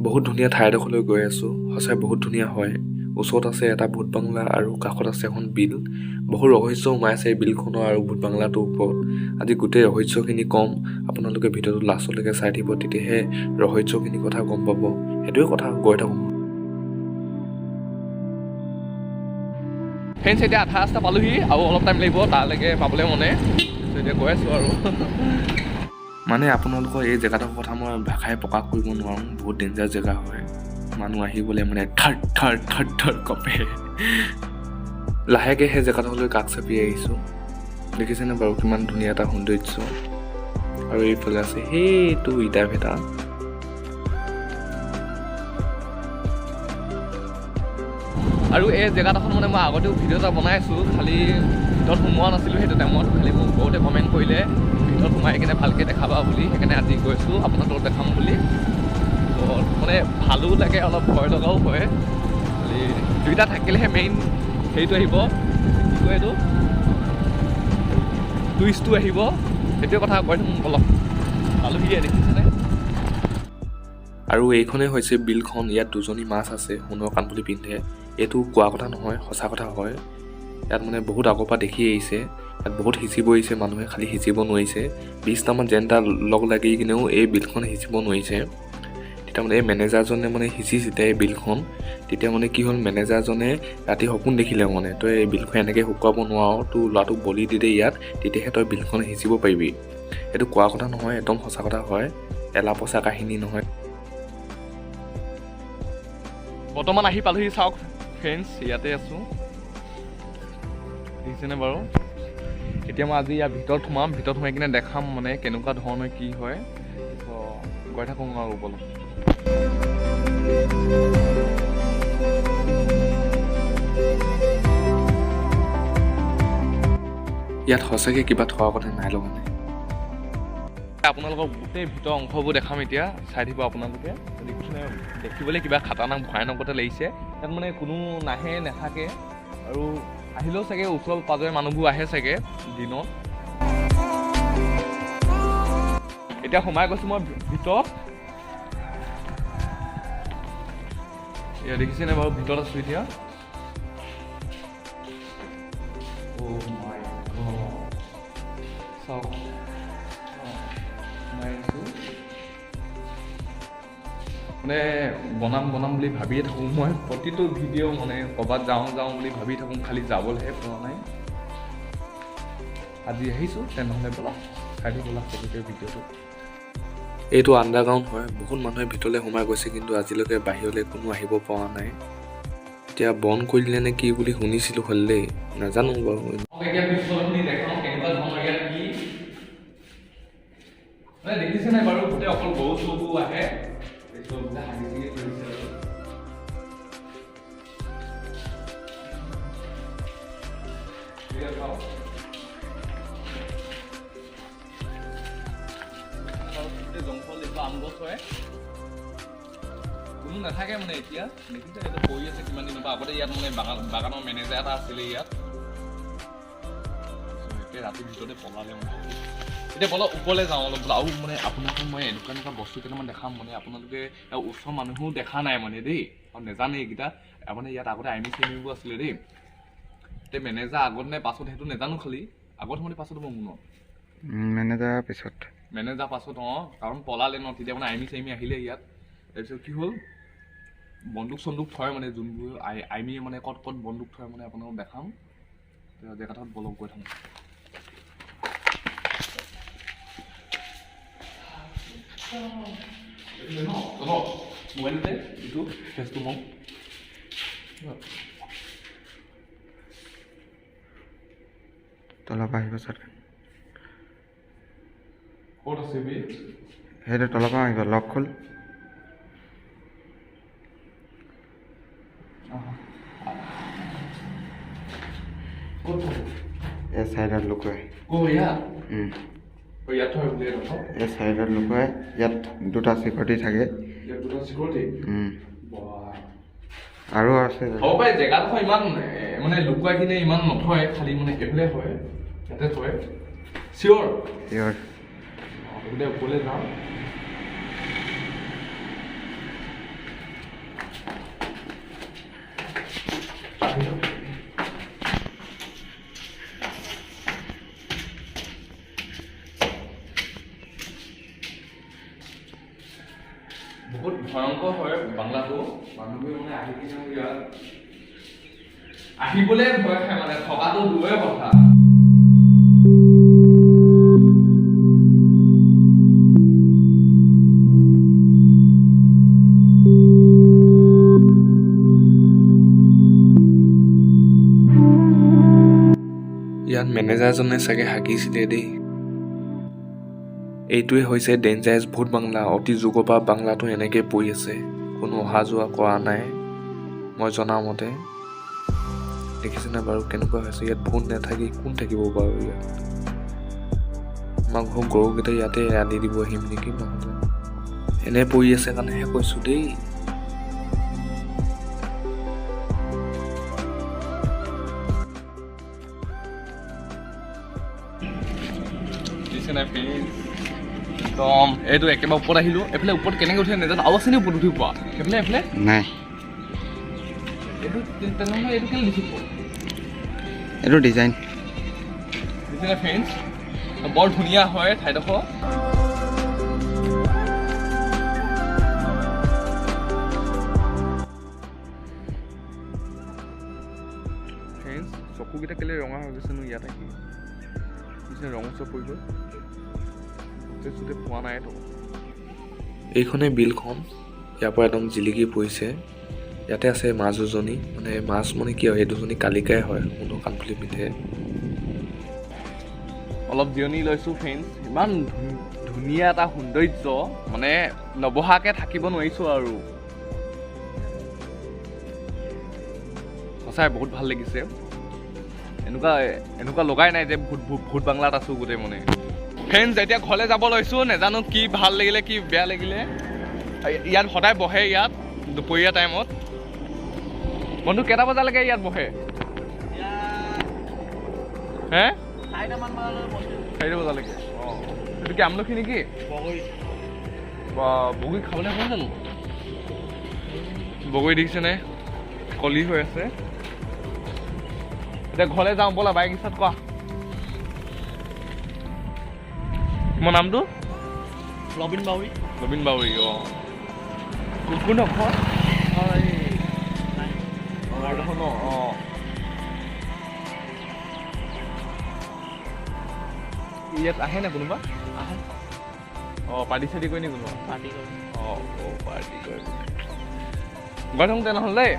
বহুত ধুনীয়া ঠাইডোখৰলৈ গৈ আছোঁ। সঁচাই বহুত ধুনীয়া হয়। ওচৰত আছে এটা ভূত বাংলা আৰু কাষত আছে এখন বিল। বহু ৰহস্য সোমাই আছে এই বিলখনৰ আৰু ভূত বাংলাটোৰ ওপৰত। আজি গোটেই ৰহস্যখিনি ক'ম। আপোনালোকে ভিডিঅ'টো লাষ্টলৈকে চাই থাকিব, তেতিয়াহে ৰহস্যখিনি কথা গম পাব। সেইটোৱে কথা, গৈ থাকোঁ। ফ্ৰেণ্ডছ, এতিয়া আধা ৰাস্তা পালোহি আৰু অলপ টাইম লাগিব তালৈকে পাবলৈ মানে। এতিয়া গৈ আছোঁ আৰু মানে আপোনালোকৰ এই জেগাটোৰ কথা মই ভাষাই প্ৰকাশ কৰিব নোৱাৰোঁ। বহুত ডেঞ্জাৰ জেগা হয়। মানুহ আহিবলৈ মানে থাৰ থাৰ থাৰ থাৰ কঁপে। লাহেকৈ সেই জেগাটোলৈ কাষ চাপি আহিছোঁ। দেখিছেনে বাৰু কিমান ধুনীয়া এটা সৌন্দৰ্য। আৰু এইফালে আছে সেইটো ইটা ভেটা। আৰু এই জেগাডোখৰ মানে মই আগতেও ভিডিঅ' এটা বনাই আছোঁ, খালি ভিতৰত সোমোৱা নাছিলোঁ সেইটো টাইমত। খালি মোক বহুতে কমেণ্ট কৰিলে ভিতৰত সোমাই কিনে ভালকৈ দেখাবা বুলি, সেইকাৰণে আজি গৈছোঁ আপোনালোকক দেখাম বুলি। মানে ভালো লাগে, অলপ ভয় লগাও হয়। খালি দুইটা থাকিলেহে মেইন হেৰিটো আহিব, কি কয় এইটো, টুইষ্টটো আহিব। সেইটোৱে কথা কৈ থাকোঁ অলপ। পালোহিয়ে, দেখিছেনে? আৰু এইখনেই হৈছে বিলখন। ইয়াত দুজনী মাছ আছে, সোণৰ কাণফুলি পিন্ধে। এইটো কোৱা কথা নহয়, সঁচা কথা হয়। ইয়াত মানে বহুত আগৰ পৰা দেখি আহিছে। ইয়াত বহুত সিঁচিব আহিছে মানুহে, খালি সিঁচিব নোৱাৰিছে। 20টামান জেণ্টা লগ লাগি কিনেও এই বিলখন সিঁচিব নোৱাৰিছে। তেতিয়া মানে এই মেনেজাৰজনে মানে সিঁচিছিলে এই বিলখন। তেতিয়া মানে কি হ'ল, মেনেজাৰজনে ৰাতি সপোন দেখিলে মানে, তই এই বিলখন এনেকৈ শুকুৱাব নোৱাৰ, তোৰ ল'ৰাটোক বলি দি দে ইয়াত, তেতিয়াহে তই বিলখন সিঁচিব পাৰিবি। এইটো কোৱা কথা নহয়, একদম সঁচা কথা হয়। এলা পচা কাহিনী নহয়। বৰ্তমান আহি পালোহি, চাওক ফ্ৰেণ্ডছ, ইয়াতে আছোঁ। দেখিছেনে বাৰু? এতিয়া মই আজি ইয়াৰ ভিতৰত সোমাম, ভিতৰত সোমাই কিনে দেখাম মানে কেনেকুৱা ধৰণৰ কি হয়। গৈ থাকোঁ আৰু ওপৰলৈ। ইয়াত সঁচাকৈ কিবা থোৱাৰ কথা নাই লগা নাই। আপোনালোকক গোটেই ভিতৰৰ অংশবোৰ দেখাম এতিয়া, চাই থাকিব আপোনালোকে। দেখিবলৈ কিবা খাতাৰনাক ভয়ানকতে লাগিছে। ইয়াত মানে কোনো নাহে, নাথাকে, আৰু আহিলেও চাগে ওচৰ পাজৰে মানুহবোৰ আহে চাগে দিনত। এতিয়া সোমাই গৈছোঁ মই ভিতৰত। এয়া দেখিছেনে বাৰু, ভিতৰত আছোঁ এতিয়া। চাওক, মানে বনাম বুলি ভাবিয়ে থাকোঁ মই। প্ৰতিটো ভিডিঅ' মানে ক'ৰবাত যাওঁ বুলি ভাবি থাকোঁ, খালি যাবলৈহে পোৱা নাই। আজি আহিছোঁ, তেনেহ'লে ব'লা চাই দিব গোটেই ভিডিঅ'টো। এইটো আণ্ডাৰগ্ৰাউণ্ড হয়। বহুত মানুহে ভিতৰলৈ সোমাই গৈছে, কিন্তু আজিলৈকে বাহিৰলৈ কোনো আহিব পৰা নাই। এতিয়া বন্ধ কৰি দিলে নে কি বুলি শুনিছিলোঁ, হ'ল দেই, নাজানো বাৰু। দেখিছে নাই বাৰু, গোটেই অকল গৰু চৰু আহে। জংঘল এইটো আম গছ হয়, কোনো নাথাকে মানে এতিয়া। দেখিছে এইটো পৰি আছে কিমান দিনৰ পৰা। আগতে ইয়াত মানে বাগানৰ মেনেজাৰ এটা আছিলে ইয়াত। ৰাতিৰ ভিতৰতে পলালে মানে। এতিয়া বলক ওপৰলৈ যাওঁ অলপ, আৰু মানে আপোনালোকক মই এনেকুৱা বস্তু কেইটামান দেখাম মানে, আপোনালোকে ওচৰৰ মানুহো দেখা নাই মানে দেই, আৰু নেজানে এইকেইটা। মানে ইয়াত আগতে আৰ্মি চেমিবোৰ আছিলে দেই। এতিয়া মেনেজাৰ আগত নে পাছত সেইটো নেজানো, খালি আগত মানে পাছত হ'ব মোৰ মেনেজাৰ পাছত কাৰণ পলালে ন, তেতিয়া মানে আৰ্মি চাৰ্মি আহিলে ইয়াত। তাৰপিছত কি হ'ল, বন্দুক চন্দুক থয় মানে, যোনবোৰ আৰ্মিয়ে মানে ক'ত বন্দুক থয় মানে আপোনালোকক দেখাম। জেগাটোত বলক গৈ থাকোঁ। মোবাইলতে এইটো ফেচটো মওঁ তলৰ পৰা আহিব ছাৰ। ক'ত আছে বি? সেইটো তলৰ পৰা আহিব, লক খোল। এই চাইডত লুকুৱাই। এই চাইডত লুকুৱাই। ইয়াত দুটা চিকিউৰিটি থাকে। আৰু আছে। হ'ব পাৰে জেগাডোখৰ ইমান মানে লুকুৱাই কিনে ইমান নথয়, খালি মানে এইফালে হয়, ইয়াতে থয়। চিয়'ৰ ওপৰলৈ যাওঁ। বহুত ভয়ংকৰ হয় বাংলাটো মানুহবোৰে মানে আহি কিনে ইয়াত আহিবলৈ ভয় খায় মানে থকাটো দূৰৰে কথা ইয়াত মেনেজাৰজনে চাগে হাগিছিলে দেই এইটোৱে হৈছে ডেঞ্জাৰাছ ভূত বাংলা অতি যুগৰ পৰা বাংলাটো এনেকৈ পৰি আছে কোনো অহা যোৱা কৰা নাই মই জনামতে দেখিছেনে বাৰু কেনেকুৱা হৈছে ইয়াত ভূত নাথাকি কোন থাকিব বাৰু ইয়াত আমাৰ ঘৰৰ গৰুকেইটা ইয়াতে এৰালি দিব আহিম নেকি নহ'লে এনে পৰি আছে কাৰণেহে কৈছোঁ দেই একদম এইটো একেবাৰে ওপৰত আহিলো এইফালে ওপৰত কেনেকৈ উঠে নাজানো আৰু আছেনে ওপৰত উঠিব পোৱা এইফালে এইফালে নাই এইটো তেনেহ'লে এইটো কেলৈ লিখিব এইটো ডিজাইন বুজিছেনে ফ্ৰেণ্ডছ বৰ ধুনীয়া হয় ঠাইডোখৰ ফ্ৰেণ্ডছ চকুকেইটা কেলৈ ৰঙা হৈ গৈছেনো ইয়াত আহি বুজিছে ৰঙ চব পৰি গ'ল চুতে পোৱা নাইতো এইখনে বিলখন ইয়াৰ পৰা একদম জিলিকি পৰিছে ইয়াতে আছে মাছ দুজনী মানে মাছ মানে কি হয় সেই দুজনী কালিকাই হয় সোণৰ কাণফুলি পিন্ধে অলপ জিৰণি লৈছোঁ ফ্ৰেণ্ডছ ইমান ধুনীয়া এটা সৌন্দৰ্য মানে নবহাকৈ থাকিব নোৱাৰিছোঁ আৰু সঁচাই বহুত ভাল লাগিছে এনেকুৱা লগাই নাই যে ভূত বাংলাত আছোঁ গোটেই মানে ফ্ৰেণ্ডছ এতিয়া ঘৰলৈ যাব লৈছোঁ নাজানো কি ভাল লাগিলে কি বেয়া লাগিলে ইয়াত সদায় বহে ইয়াত দুপৰীয়া টাইমত বন্ধু কেইটা বজালৈকে ইয়াত বহে হে 4টা বজালৈকে অঁ এইটো কি আমলখি নেকি বা বগৰী খাবলৈ হয় জানো বগৰী দেখিছেনে কলি হৈ আছে এতিয়া ঘৰলৈ যাওঁ ব'লা বাইক ষ্টাৰ্ট কোৱা মোৰ নামটো ৰবিন বাউৰী অঁ কোন ঘৰ ন অঁ ইয়াত আহে নে কোনোবা আহে অঁ পাৰ্টি চাৰ্টি কৰি নি কোনোবা পাৰ্টি কৰে অঁ পাৰ্টি কৰে গৈ থাকোঁ তেনেহ'লে দেই